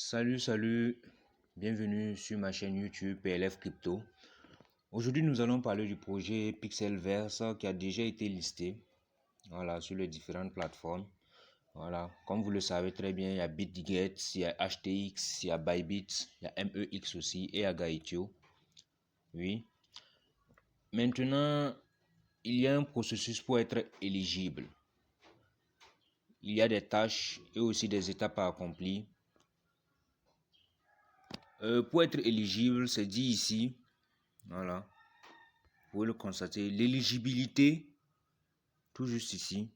Salut, bienvenue sur ma chaîne YouTube PLF Crypto. Aujourd'hui, nous allons parler du projet Pixelverse qui a déjà été listé sur les différentes plateformes. Comme vous le savez très bien, il y a BitGet, il y a HTX, il y a Bybit, il y a MEX aussi et il y a Gaitio. Oui. Maintenant, il y a un processus pour être éligible. Il y a des tâches et aussi des étapes à accomplir. Pour être éligible, c'est dit ici, vous pouvez le constater, l'éligibilité, tout juste ici,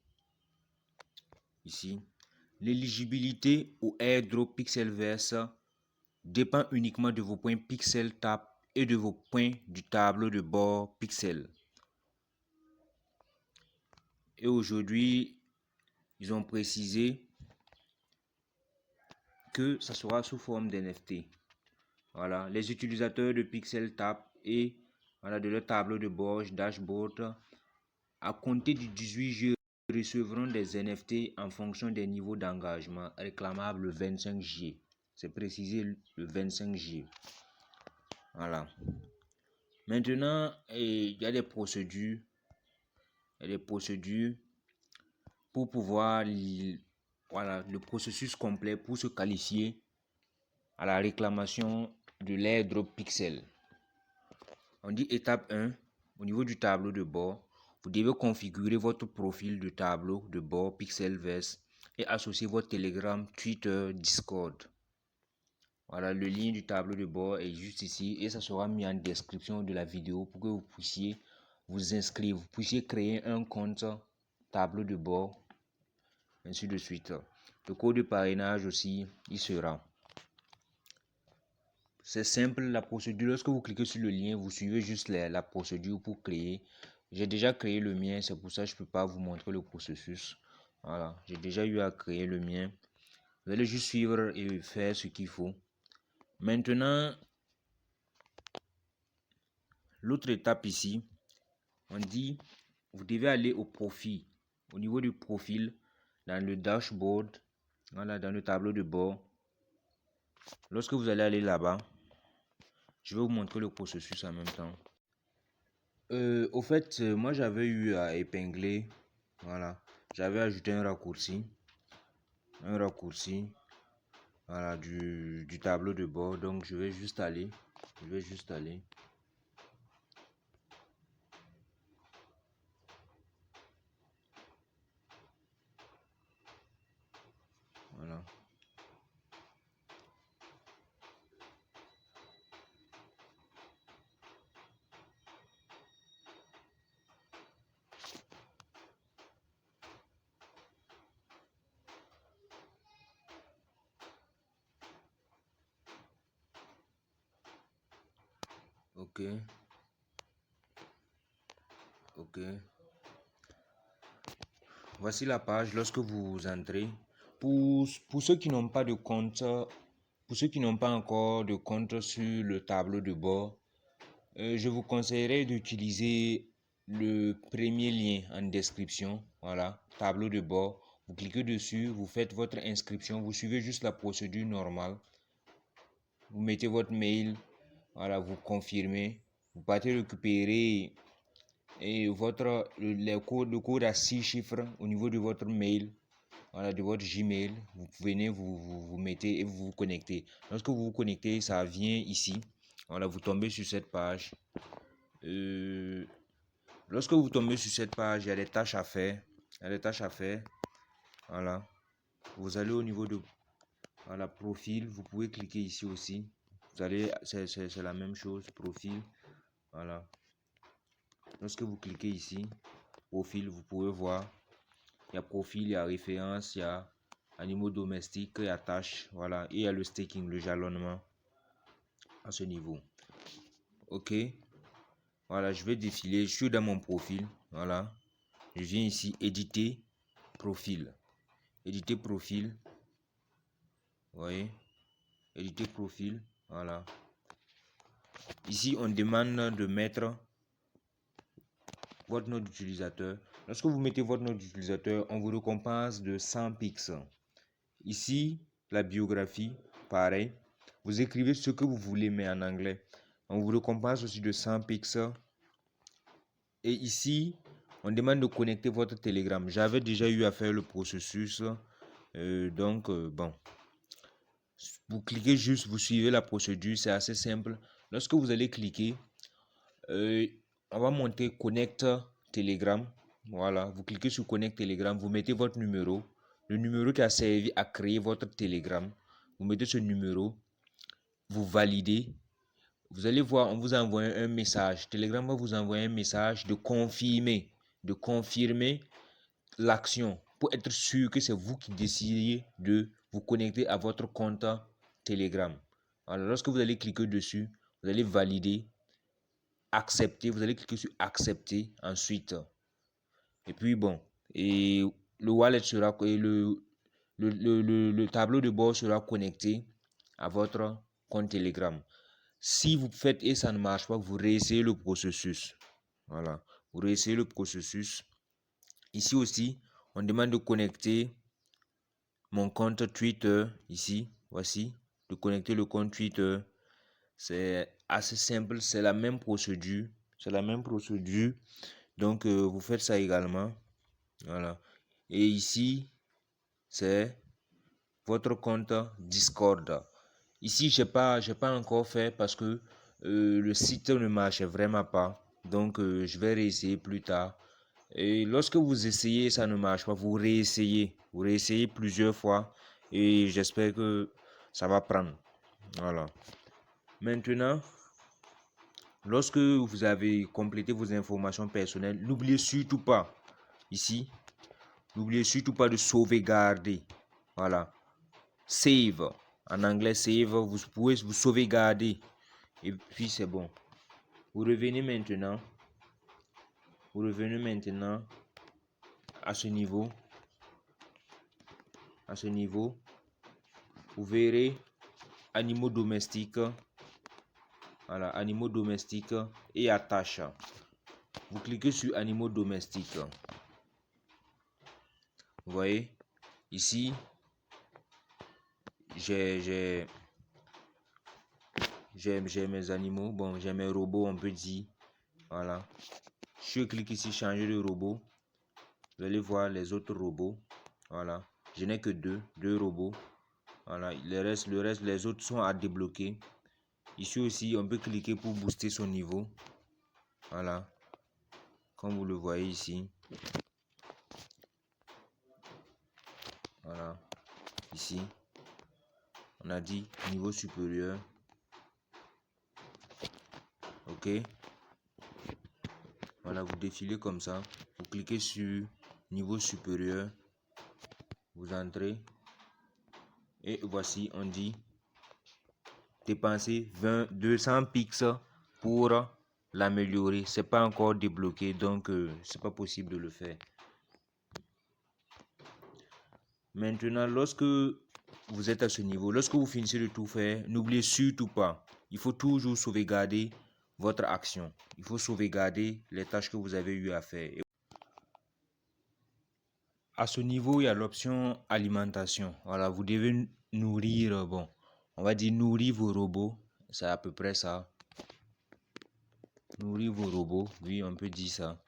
l'éligibilité au airdrop Pixelverse dépend uniquement de vos points Pixel Tap et de vos points du tableau de bord Pixel. Et aujourd'hui, ils ont précisé que ça sera sous forme d'NFT. Les utilisateurs de Pixel Tap et de leur tableau de bord dashboard à compter du 18 juillet recevront des NFT en fonction des niveaux d'engagement réclamables le 25 juillet. C'est précisé le 25 juillet. Maintenant, il y a des procédures. Pour pouvoir, le processus complet pour se qualifier à la réclamation de l'airdrop Pixel. On dit étape 1, au niveau du tableau de bord, vous devez configurer votre profil de tableau de bord Pixelverse et associer votre Telegram, Twitter, Discord. Le lien du tableau de bord est juste ici et ça sera mis en description de la vidéo pour que vous puissiez vous inscrire, vous puissiez créer un compte tableau de bord, ainsi de suite. Le code de parrainage aussi, il sera. C'est simple, la procédure, lorsque vous cliquez sur le lien, vous suivez juste la procédure pour créer. J'ai déjà créé le mien, c'est pour ça que je ne peux pas vous montrer le processus. J'ai déjà eu à créer le mien. Vous allez juste suivre et faire ce qu'il faut. Maintenant, l'autre étape ici, on dit, vous devez aller au profil. Au niveau du profil, dans le dashboard, dans le tableau de bord. Lorsque vous allez aller là-bas, je vais vous montrer le processus en même temps. Au fait, moi j'avais eu à épingler, j'avais ajouté un raccourci du tableau de bord, donc je vais juste aller, ok, voici la page lorsque vous entrez. Pour ceux qui n'ont pas de compte, pour ceux qui n'ont pas encore de compte sur le tableau de bord, je vous conseillerais d'utiliser le premier lien en description, tableau de bord. Vous cliquez dessus, vous faites votre inscription, vous suivez juste la procédure normale. Vous mettez votre mail, vous confirmez, vous partez récupérer le code à 6 chiffres au niveau de votre mail, de votre Gmail. Vous venez, vous mettez et vous vous connectez. Lorsque vous vous connectez, ça vient ici. Vous tombez sur cette page. Lorsque vous tombez sur cette page, il y a des tâches à faire. Vous allez au niveau de profil. Vous pouvez cliquer ici aussi. Vous allez, c'est la même chose, profil. Lorsque vous cliquez ici, profil, vous pouvez voir. Il y a profil, il y a référence, il y a animaux domestiques, il y a tâches, et il y a le staking, le jalonnement à ce niveau. Ok. Je vais défiler. Je suis dans mon profil. Je viens ici, éditer profil. Éditer profil. Vous voyez? Éditer profil. Ici, on demande de mettre votre nom d'utilisateur. Lorsque vous mettez votre nom d'utilisateur, on vous récompense de 100 pix. Ici, la biographie. pareil. Vous écrivez ce que vous voulez, mais en anglais. On vous récompense aussi de 100 pixels. Et ici, on demande de connecter votre Telegram. J'avais déjà eu à faire le processus. Bon. Vous cliquez juste, vous suivez la procédure, c'est assez simple. Lorsque vous allez cliquer, on va monter Connect Telegram. Voilà, vous cliquez sur Connect Telegram, vous mettez votre numéro, le numéro qui a servi à créer votre Telegram. Vous mettez ce numéro, vous validez. Vous allez voir, on vous envoie un message. Telegram va vous envoyer un message de confirmer l'action pour être sûr que c'est vous qui décidez de vous connecter à votre compte Telegram. Alors, lorsque vous allez cliquer dessus, vous allez valider, accepter, vous allez cliquer sur accepter ensuite. Et puis bon, et le wallet sera, et le tableau de bord sera connecté à votre compte Telegram. Si vous faites et ça ne marche pas, vous réessayez le processus. Voilà, vous réessayez le processus. Ici aussi, on demande de connecter mon compte Twitter. Ici, voici, de connecter le compte Twitter. C'est assez simple, c'est la même procédure. C'est la même procédure. Donc, vous faites ça également. Voilà. Et ici, c'est votre compte Discord. Ici, j'ai pas encore fait parce que le site ne marchait vraiment pas. Donc, je vais réessayer plus tard. Et lorsque vous essayez, ça ne marche pas, vous réessayez. Vous réessayez plusieurs fois et j'espère que ça va prendre. Voilà. Maintenant, lorsque vous avez complété vos informations personnelles, n'oubliez surtout pas, ici, n'oubliez surtout pas de sauvegarder. Voilà. Save. En anglais, save, vous pouvez vous sauvegarder. Et puis, c'est bon. Vous revenez maintenant. Vous revenez maintenant à ce niveau. À ce niveau. Vous verrez animaux domestiques. Voilà, animaux domestiques et attaches. Vous cliquez sur animaux domestiques. Vous voyez, ici, j'ai mes animaux. Bon, j'ai mes robots, on peut dire. Voilà. Je clique ici, changer de robot. Vous allez voir les autres robots. Voilà. Je n'ai que deux robots. Voilà. Les autres sont à débloquer. Ici aussi, on peut cliquer pour booster son niveau. Voilà. Comme vous le voyez ici. Voilà. Ici. On a dit niveau supérieur. Ok. Voilà, vous défilez comme ça. Vous cliquez sur niveau supérieur. Vous entrez. Et voici, on dit dépenser 200 pixels pour l'améliorer. C'est pas encore débloqué, donc c'est pas possible de le faire. Maintenant, lorsque vous êtes à ce niveau, lorsque vous finissez de tout faire, n'oubliez surtout pas, il faut toujours sauvegarder votre action. Il faut sauvegarder les tâches que vous avez eu à faire. À ce niveau, il y a l'option alimentation. Voilà, vous devez nourrir, bon, on va dire nourrir vos robots. C'est à peu près ça. Nourrir vos robots, oui, on peut dire ça.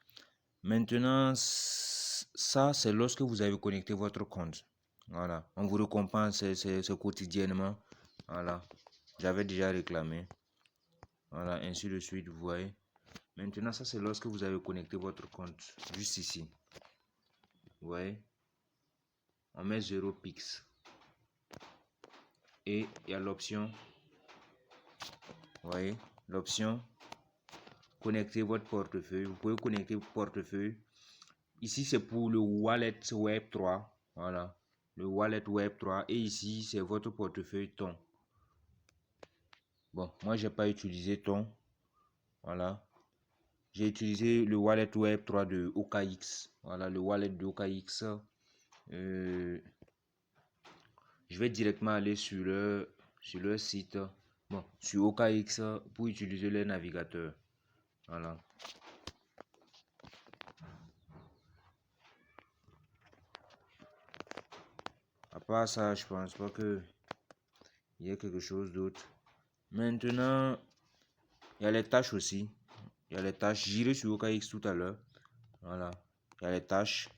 Maintenant, ça, c'est lorsque vous avez connecté votre compte. Voilà, on vous récompense quotidiennement. Voilà, j'avais déjà réclamé. Voilà, ainsi de suite, vous voyez. Maintenant, ça, c'est lorsque vous avez connecté votre compte. Juste ici. Vous voyez. On met 0 pix. Et il y a l'option. Vous voyez, l'option connecter votre portefeuille. Vous pouvez connecter votre portefeuille. Ici, c'est pour le wallet web 3. Voilà, le wallet web 3. Et ici, c'est votre portefeuille ton. Bon, moi, j'ai pas utilisé ton. Voilà. J'ai utilisé le wallet web 3 de OKX. Voilà, le wallet de OKX. Je vais directement aller sur leur site. Bon, sur OKX pour utiliser le navigateur. Voilà. À part ça, je pense pas que Il y a quelque chose d'autre. Maintenant, il y a les tâches aussi. Il y a les tâches. J'irai sur OKX tout à l'heure. Voilà. Il y a les tâches.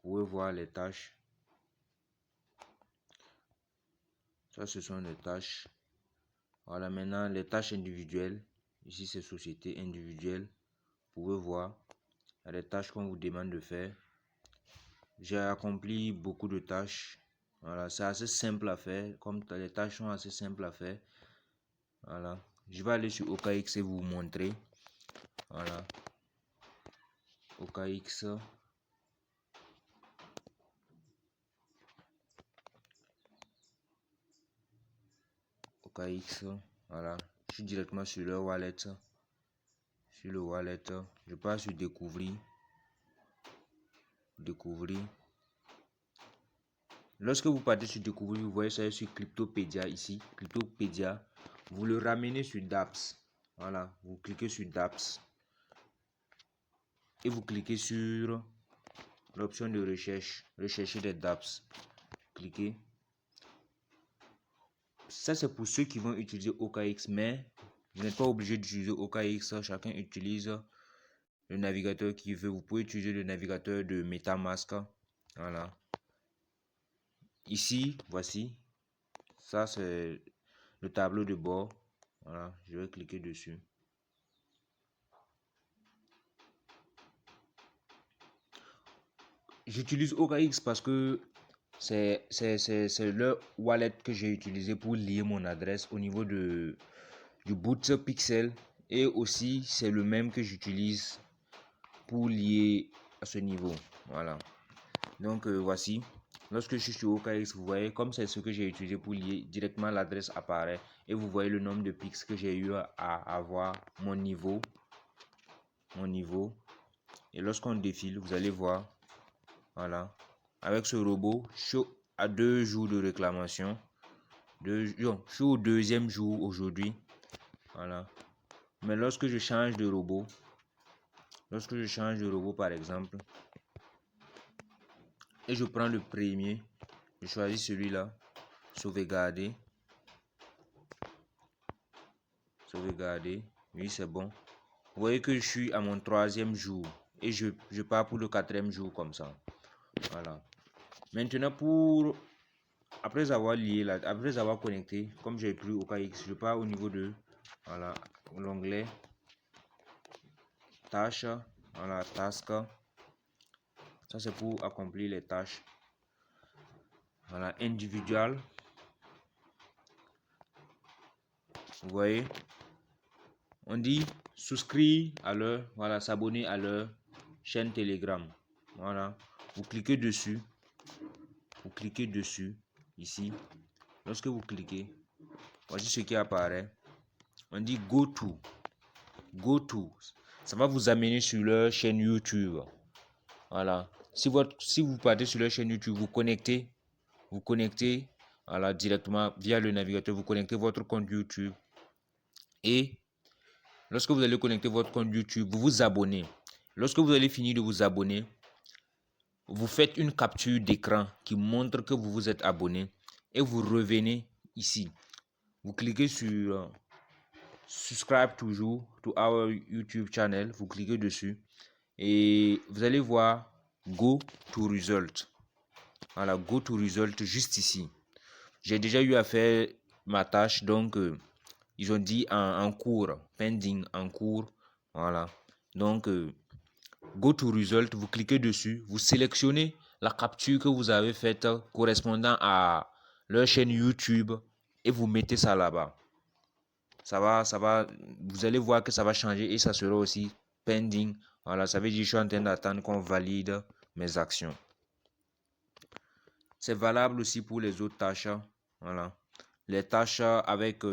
Vous pouvez voir les tâches. Ça, ce sont les tâches. Voilà, maintenant, les tâches individuelles. Ici, c'est société individuelle. Vous pouvez voir. Il y a les tâches qu'on vous demande de faire. J'ai accompli beaucoup de tâches. Voilà, c'est assez simple à faire. Comme les tâches sont assez simples à faire. Voilà. Je vais aller sur OKX et vous montrer. Voilà. OKX. OKX. Voilà. Je suis directement sur leur wallet. Sur le wallet. Je passe sur découvrir. Découvrir. Lorsque vous partez sur découvrir, vous voyez ça sur Cryptopédia ici. Cryptopédia. Vous le ramenez sur DApps. Voilà. Vous cliquez sur DApps. Et vous cliquez sur l'option de recherche. Rechercher des DApps. Cliquez. Ça, c'est pour ceux qui vont utiliser OKX, mais vous n'êtes pas obligé d'utiliser OKX. Chacun utilise le navigateur qu'il veut. Vous pouvez utiliser le navigateur de MetaMask. Voilà. Ici, voici. Ça, c'est le tableau de bord. Voilà. Je vais cliquer dessus. J'utilise OKX parce que c'est le wallet que j'ai utilisé pour lier mon adresse au niveau du boot pixel. Et aussi, c'est le même que j'utilise pour lier à ce niveau. Voilà. Donc, voici. Lorsque je suis sur OKX, vous voyez, comme c'est ce que j'ai utilisé pour lier, directement l'adresse apparaît. Et vous voyez le nombre de pixels que j'ai eu à avoir, mon niveau. Et lorsqu'on défile, vous allez voir. Voilà. Avec ce robot, je suis à 2 jours de réclamation. Je suis au 2e jour aujourd'hui. Voilà. Mais lorsque je change de robot, par exemple, et je prends le premier, je choisis celui-là, sauvegarder. Oui, c'est bon. Vous voyez que je suis à mon 3e jour et je pars pour le 4e jour comme ça. Voilà. Maintenant, après avoir lié, après avoir connecté, comme j'ai pris OKX, je pars au niveau de, voilà, l'onglet tâches, voilà, task. Ça, c'est pour accomplir les tâches. Voilà, individual. Vous voyez, on dit souscrire à leur, voilà, s'abonner à leur chaîne Telegram. Voilà, vous cliquez dessus. Ici. Lorsque vous cliquez, voici ce qui apparaît. On dit go to. Ça va vous amener sur leur chaîne YouTube. Voilà. Si vous partez sur leur chaîne YouTube, vous connectez, voilà, directement via le navigateur, vous connectez votre compte YouTube. Et lorsque vous allez connecter votre compte YouTube, vous vous abonnez. Lorsque vous allez finir de vous abonner, vous faites une capture d'écran qui montre que vous vous êtes abonné et vous revenez ici. Vous cliquez sur subscribe toujours to our YouTube channel. Vous cliquez dessus et vous allez voir go to result. Voilà, go to result juste ici. J'ai déjà eu à faire ma tâche, donc ils ont dit en cours, pending, en cours. Voilà. Donc, go to result, vous cliquez dessus, vous sélectionnez la capture que vous avez faite correspondant à leur chaîne YouTube et vous mettez ça là-bas. Ça va, vous allez voir que ça va changer et ça sera aussi pending. Voilà, ça veut dire que je suis en train d'attendre qu'on valide mes actions. C'est valable aussi pour les autres tâches. Voilà. Les tâches avec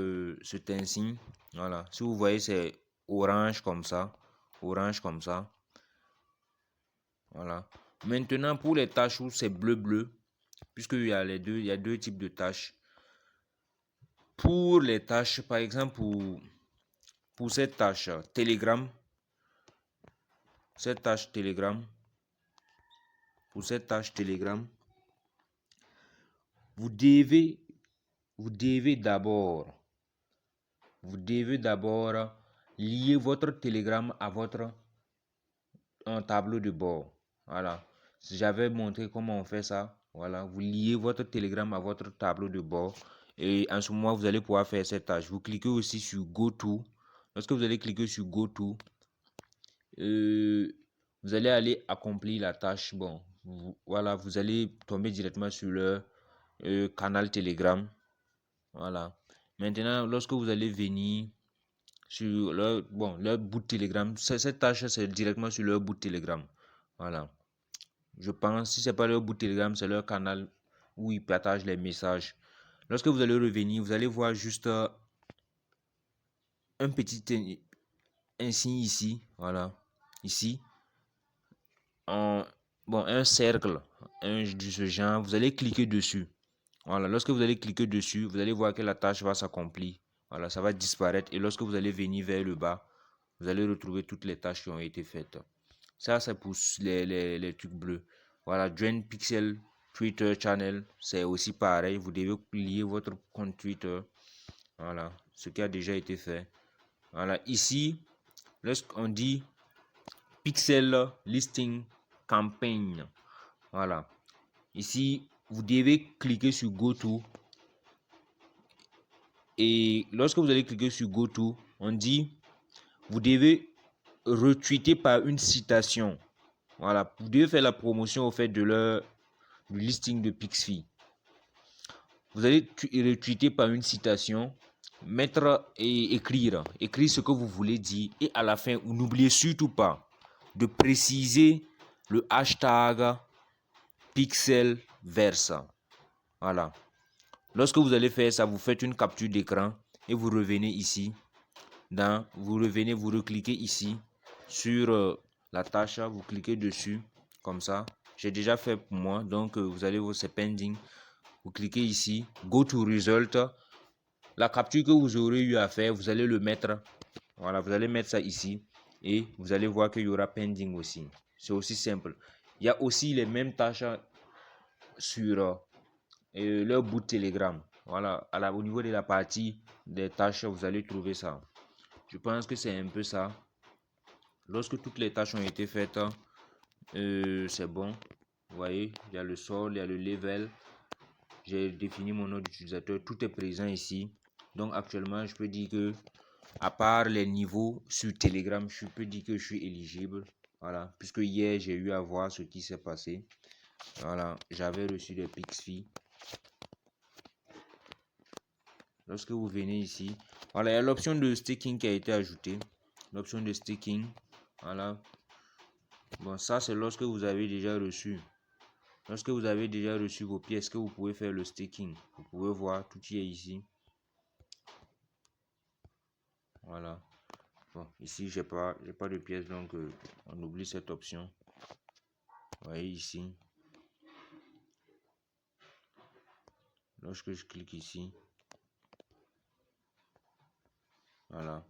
cet insigne. Voilà. Si vous voyez, c'est orange comme ça. Voilà. Maintenant, pour les tâches où c'est bleu, puisqu'il y a il y a deux types de tâches. Pour les tâches, par exemple, pour cette tâche Telegram, vous devez vous devez d'abord lier votre Telegram à votre tableau de bord. Voilà. J'avais montré comment on fait ça. Voilà. Vous liez votre Telegram à votre tableau de bord. Et en ce moment, vous allez pouvoir faire cette tâche. Vous cliquez aussi sur GoTo. Lorsque vous allez cliquer sur GoTo, vous allez aller accomplir la tâche. Bon, voilà, vous allez tomber directement sur le canal Telegram. Voilà. Maintenant, lorsque vous allez venir sur leur bout de Telegram, cette tâche, c'est directement sur leur bout de Telegram. Voilà. Je pense, si c'est pas leur bout de Telegram, c'est leur canal où ils partagent les messages. Lorsque vous allez revenir, vous allez voir juste un petit insigne ici. Voilà. Ici. Un cercle de ce genre. Vous allez cliquer dessus. Voilà. Lorsque vous allez cliquer dessus, vous allez voir que la tâche va s'accomplir. Voilà. Ça va disparaître. Et lorsque vous allez venir vers le bas, vous allez retrouver toutes les tâches qui ont été faites. Ça, c'est pour les trucs bleus. Voilà, Join Pixel Twitter Channel, c'est aussi pareil. Vous devez lier votre compte Twitter. Voilà, ce qui a déjà été fait. Voilà, ici, lorsqu'on dit Pixel Listing Campaign. Voilà, ici, vous devez cliquer sur GoTo. Et lorsque vous allez cliquer sur GoTo, on dit, vous devez retweeter par une citation. Voilà, vous devez faire la promotion au fait du listing de Pixfy. Vous allez retweeter par une citation, mettre et écrire ce que vous voulez dire, et à la fin, n'oubliez surtout pas de préciser le hashtag Pixelverse. Voilà. Lorsque vous allez faire ça, vous faites une capture d'écran et vous revenez ici. Vous recliquez ici sur la tâche, vous cliquez dessus comme ça. J'ai déjà fait pour moi, donc vous allez voir, c'est pending. Vous cliquez ici, go to result. La capture que vous aurez eu à faire, vous allez le mettre. Voilà, vous allez mettre ça ici et vous allez voir qu'il y aura pending aussi. C'est aussi simple. Il y a aussi les mêmes tâches sur leur bout de Telegram. Voilà, au niveau de la partie des tâches, vous allez trouver ça. Je pense que c'est un peu ça. Lorsque toutes les tâches ont été faites, c'est bon. Vous voyez, il y a le sol, il y a le level. J'ai défini mon nom d'utilisateur. Tout est présent ici. Donc actuellement, je peux dire que, à part les niveaux sur Telegram, je peux dire que je suis éligible. Voilà, puisque hier, j'ai eu à voir ce qui s'est passé. Voilà, j'avais reçu des Pixfy. Lorsque vous venez ici, voilà, il y a l'option de staking qui a été ajoutée. L'option de staking, voilà. Bon, ça, c'est lorsque vous avez déjà reçu. Lorsque vous avez déjà reçu vos pièces, que vous pouvez faire le staking. Vous pouvez voir, tout y est ici. Voilà. Bon, ici, j'ai pas de pièces, donc on oublie cette option. Vous voyez ici. Lorsque je clique ici, voilà.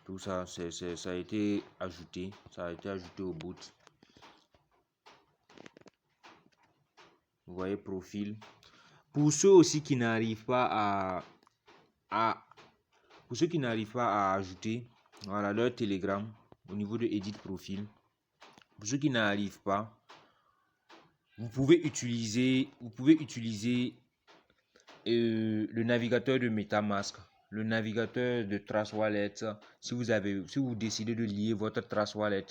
Tout ça, ça a été ajouté. Ça a été ajouté au bout. Vous voyez, profil. Pour ceux aussi qui n'arrivent pas pour ceux qui n'arrivent pas à ajouter, voilà, leur Telegram au niveau de Edit Profil. Pour ceux qui n'arrivent pas, vous pouvez utiliser le navigateur de MetaMask, le navigateur de Trust Wallet. Si vous décidez de lier votre Trust Wallet,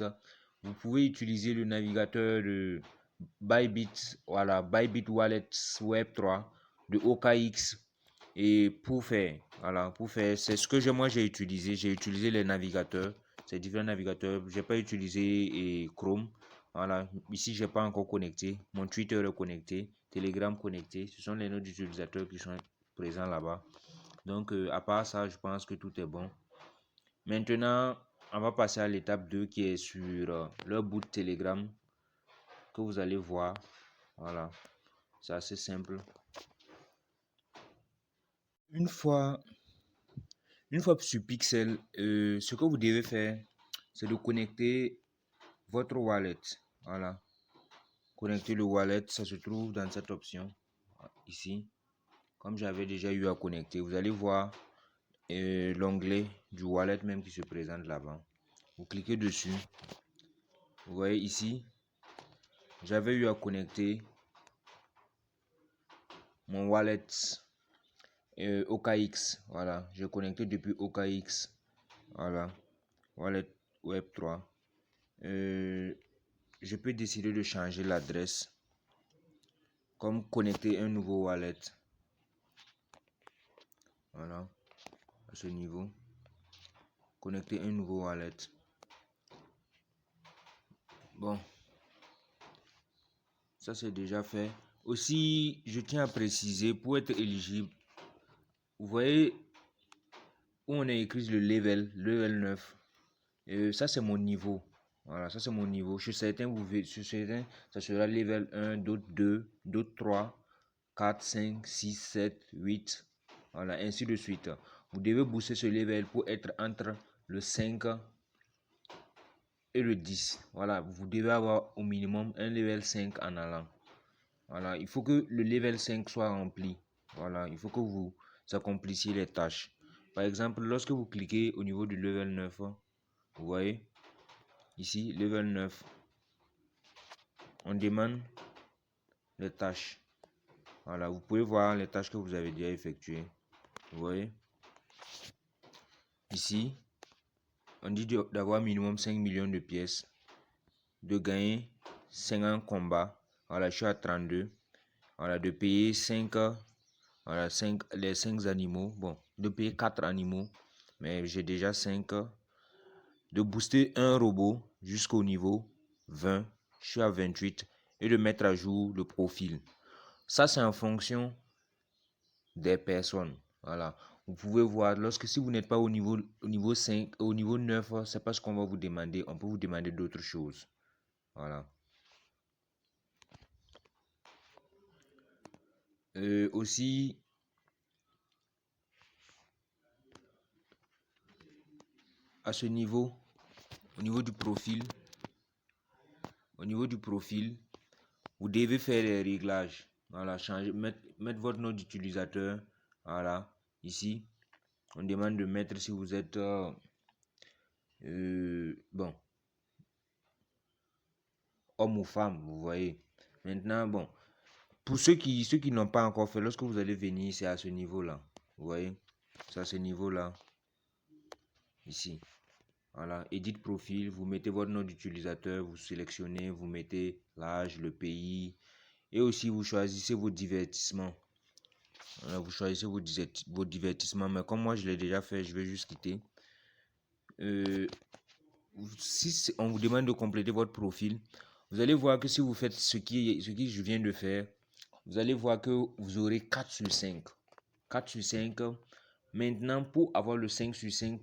vous pouvez utiliser le navigateur de Bybit, voilà, Bybit Wallet Web 3 de OKX. Et pour faire, c'est ce que moi j'ai utilisé les navigateurs, ces différents navigateurs. J'ai pas utilisé Chrome. Voilà, ici j'ai pas encore connecté. Mon Twitter est connecté, Telegram connecté. Ce sont les noms d'utilisateurs qui sont présents là-bas. Donc à part ça, je pense que tout est bon. Maintenant, on va passer à l'étape 2 qui est sur leur bout de Telegram que vous allez voir. Voilà, c'est assez simple. Une fois sur Pixel, ce que vous devez faire, c'est de connecter votre wallet. Voilà. Connecter le wallet, ça se trouve dans cette option ici. comme j'avais déjà eu à connecter, vous allez voir l'onglet du wallet même qui se présente là-bas. Vous cliquez dessus. Vous voyez ici, j'avais eu à connecter mon wallet OKX. Voilà, j'ai connecté depuis OKX. Voilà, wallet Web3. Je peux décider de changer l'adresse, comme connecter un nouveau wallet. Voilà, à ce niveau. Connecter un nouveau wallet. Bon, ça c'est déjà fait. Aussi, je tiens à préciser, pour être éligible, vous voyez où on a écrit le level 9. Ça c'est mon niveau. Voilà, ça c'est mon niveau. Chez certains, ça sera level 1, d'autres 2, d'autres 3, 4, 5, 6, 7, 8. Voilà, ainsi de suite. Vous devez booster ce level pour être entre le 5 et le 10. Voilà, vous devez avoir au minimum un level 5 en allant. Voilà, il faut que le level 5 soit rempli. Voilà, il faut que vous accomplissiez les tâches. Par exemple, lorsque vous cliquez au niveau du level 9, vous voyez, ici, level 9, on demande les tâches. Voilà, vous pouvez voir les tâches que vous avez déjà effectuées. Vous voyez, ici, on dit d'avoir minimum 5 millions de pièces, de gagner 50 combats. Voilà, je suis à 32. Voilà, de payer 5, voilà, les 5 animaux. Bon, de payer 4 animaux, mais j'ai déjà 5. De booster un robot jusqu'au niveau 20. Je suis à 28. Et de mettre à jour le profil. Ça, c'est en fonction des personnes. Voilà. Vous pouvez voir, si vous n'êtes pas au niveau 5, au niveau 9, c'est pas ce qu'on va vous demander. On peut vous demander d'autres choses. Voilà. Aussi, à ce niveau, au niveau du profil, vous devez faire les réglages. Voilà, mettre votre nom d'utilisateur. Voilà, ici, on demande de mettre si vous êtes bon, homme ou femme, vous voyez. Maintenant, bon, pour ceux qui n'ont pas encore fait, lorsque vous allez venir, c'est à ce niveau-là. Vous voyez, c'est à ce niveau-là. Ici. Voilà, edit profil, vous mettez votre nom d'utilisateur, vous sélectionnez, vous mettez l'âge, le pays, et aussi vous choisissez vos divertissements. Voilà, vous choisissez vos divertissements, mais comme moi je l'ai déjà fait, je vais juste quitter. Si on vous demande de compléter votre profil, vous allez voir que si vous faites ce qui je viens de faire, vous allez voir que vous aurez 4 sur 5. 4 sur 5. Maintenant, pour avoir le 5 sur 5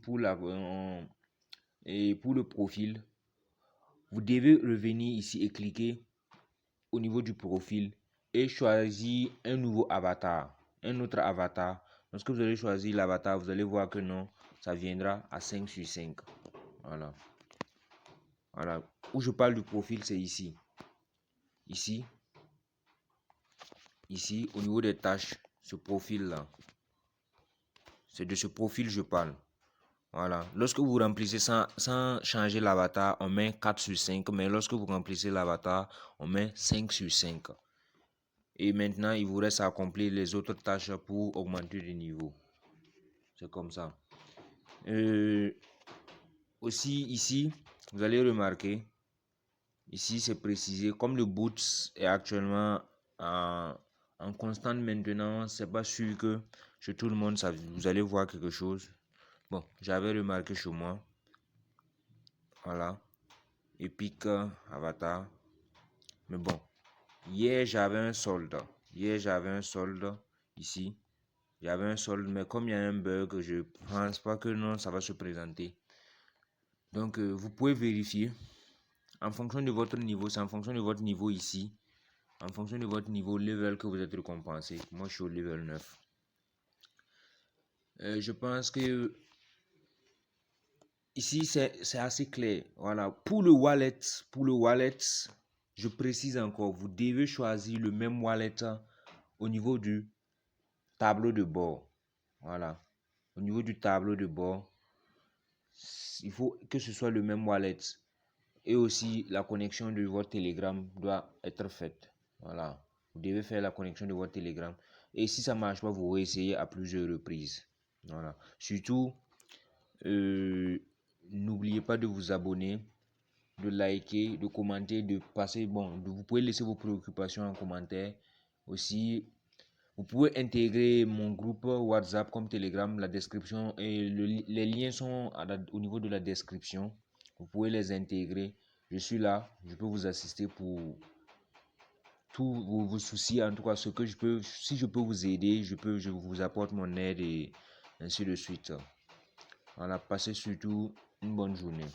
et pour le profil, vous devez revenir ici et cliquer au niveau du profil et choisir un nouveau avatar, un autre avatar. Lorsque vous allez choisir l'avatar, vous allez voir que non, ça viendra à 5 sur 5. Voilà. Voilà. Où je parle du profil, c'est ici. Ici. Ici, au niveau des tâches, ce profil-là. C'est de ce profil que je parle. Voilà. Lorsque vous remplissez sans changer l'avatar, on met 4 sur 5. Mais lorsque vous remplissez l'avatar, on met 5 sur 5. Et maintenant, il vous reste à accomplir les autres tâches pour augmenter le niveau. C'est comme ça. Aussi, ici, vous allez remarquer, ici, c'est précisé, comme le boot est actuellement en constante maintenance, c'est pas sûr que chez tout le monde, vous allez voir quelque chose. Bon, j'avais remarqué chez moi. Voilà. Epic Avatar. Mais bon, hier, j'avais un solde. Ici. J'avais un solde, mais comme il y a un bug, je pense pas que non, ça va se présenter. Donc, vous pouvez vérifier. En fonction de votre niveau, c'est en fonction de votre niveau ici. En fonction de votre niveau level que vous êtes récompensé. Moi, je suis au level 9. Je pense que ici, c'est assez clair. Voilà. Pour le wallet, je précise encore, vous devez choisir le même wallet au niveau du tableau de bord. Voilà. Au niveau du tableau de bord, il faut que ce soit le même wallet. Et aussi, la connexion de votre Telegram doit être faite. Voilà. Vous devez faire la connexion de votre Telegram. Et si ça ne marche pas, vous réessayez à plusieurs reprises. Voilà. Surtout, n'oubliez pas de vous abonner, de liker, de commenter, de passer. Vous pouvez laisser vos préoccupations en commentaire. Aussi, vous pouvez intégrer mon groupe WhatsApp comme Telegram. La description et les liens sont au niveau de la description. Vous pouvez les intégrer. Je suis là. Je peux vous assister pour tous vos soucis. En tout cas, ce que je peux, si je peux vous aider, je vous apporte mon aide et ainsi de suite. Voilà, passez surtout une bonne journée.